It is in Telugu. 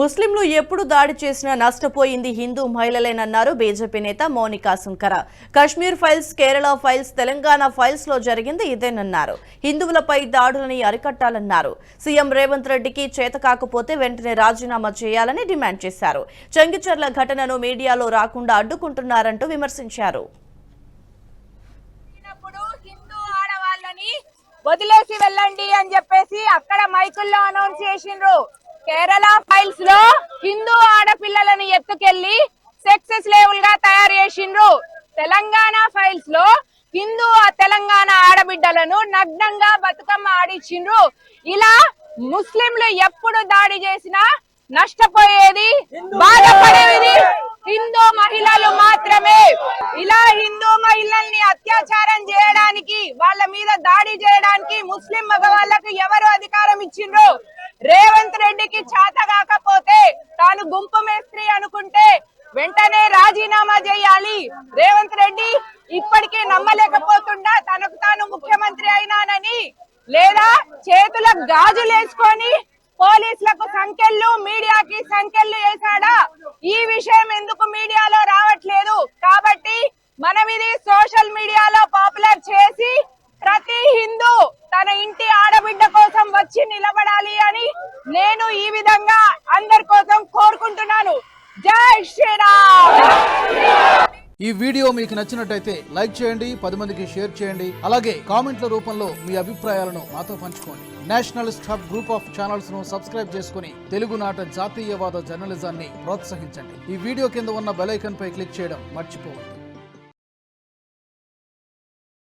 ముస్లింలు ఎప్పుడు దాడి చేసినా నష్టపోయింది హిందూ మహిళలేనన్నారు బీజేపీ నేత Monika Sunkara. Kashmir files, Kerala files, Telangana files లో జరిగింది ఇదేనన్నారు. హిందువులపై దాడులని అరికట్టాలన్నారు. సీఎం రేవంత్ రెడ్డికి చేతకాకపోతే వెంటనే రాజీనామా చేయాలని డిమాండ్ చేశారు. చెంగిచెర్ల ఘటనను మీడియాలో రాకుండా అడ్డుకుంటున్నారంటూ విమర్శించారు. వదిలేసి వెళ్ళండి అని చెప్పేసి అక్కడ మైకుల్లో అనౌన్స్ చేసిండ్రు. కేరళ ఫైల్స్ లో హిందూ ఆడపిల్లలను ఎత్తుకెళ్లి సెక్స్ స్లేవుల్ గా తయారు చేసిండ్రు. తెలంగాణ ఫైల్స్ లో హిందూ తెలంగాణ ఆడబిడ్డలను నగ్నంగా బతుకమ్మ ఆడిచ్చిండ్రు. ఇలా ముస్లింలు ఎప్పుడు దాడి చేసినా నష్టపోయేది, బాధపడేది హిందూ మహిళలు మాత్రమే. ఇలా హిందూ మహిళల్ని అత్యాచారం చేయడానికి, వాళ్ళ మీద దాడి చేయడానికి ముస్లిం మగవాళ్లకు ఎవరు అధికారం ఇచ్చిండ్రు? రేవంత్ రెడ్డికి చేత కాకపోతే, తాను గుంపు మేస్త్రి అనుకుంటే వెంటనే రాజీనామా చేయాలి. రేవంత్ రెడ్డి ఇప్పటికీ నమ్మలేకపోతుండా తనకు తాను ముఖ్యమంత్రి అయినానని? లేదా చేతుల గాజులేసుకొని పోలీసులకు సంఖ్యలు, మీడియాకి సంఖ్యలు వేశాడా? ఈ విషయం ఎందుకు మీడియాలో రావట్లేదు? కాబట్టి మనం ఇది సోషల్ మీడియాలో పాపులర్ చేసి ప్రతి హిందూ తన ఇంటి ఆడబిడ్డ కోసం వచ్చి నిలబడాలి అని నేను ఈ విధంగా అందరి కోసం కోరుకుంటున్నాను. జై శ్రీరామ్. ఈ వీడియో మీకు నచ్చినట్టయితే లైక్ చేయండి, 10 మందికి షేర్ చేయండి. అలాగే కామెంట్ల రూపంలో మీ అభిప్రాయాలను మాతో పంచుకోండి. Nationalist hub group of channels ను సబ్స్క్రైబ్ చేసుకుని తెలుగునాట జాతీయవాద జర్నలిజాన్ని ప్రోత్సహించండి. ఈ వీడియో కింద ఉన్న బెల్ ఐకాన్ పై క్లిక్ చేయడం మర్చిపోవద్దు.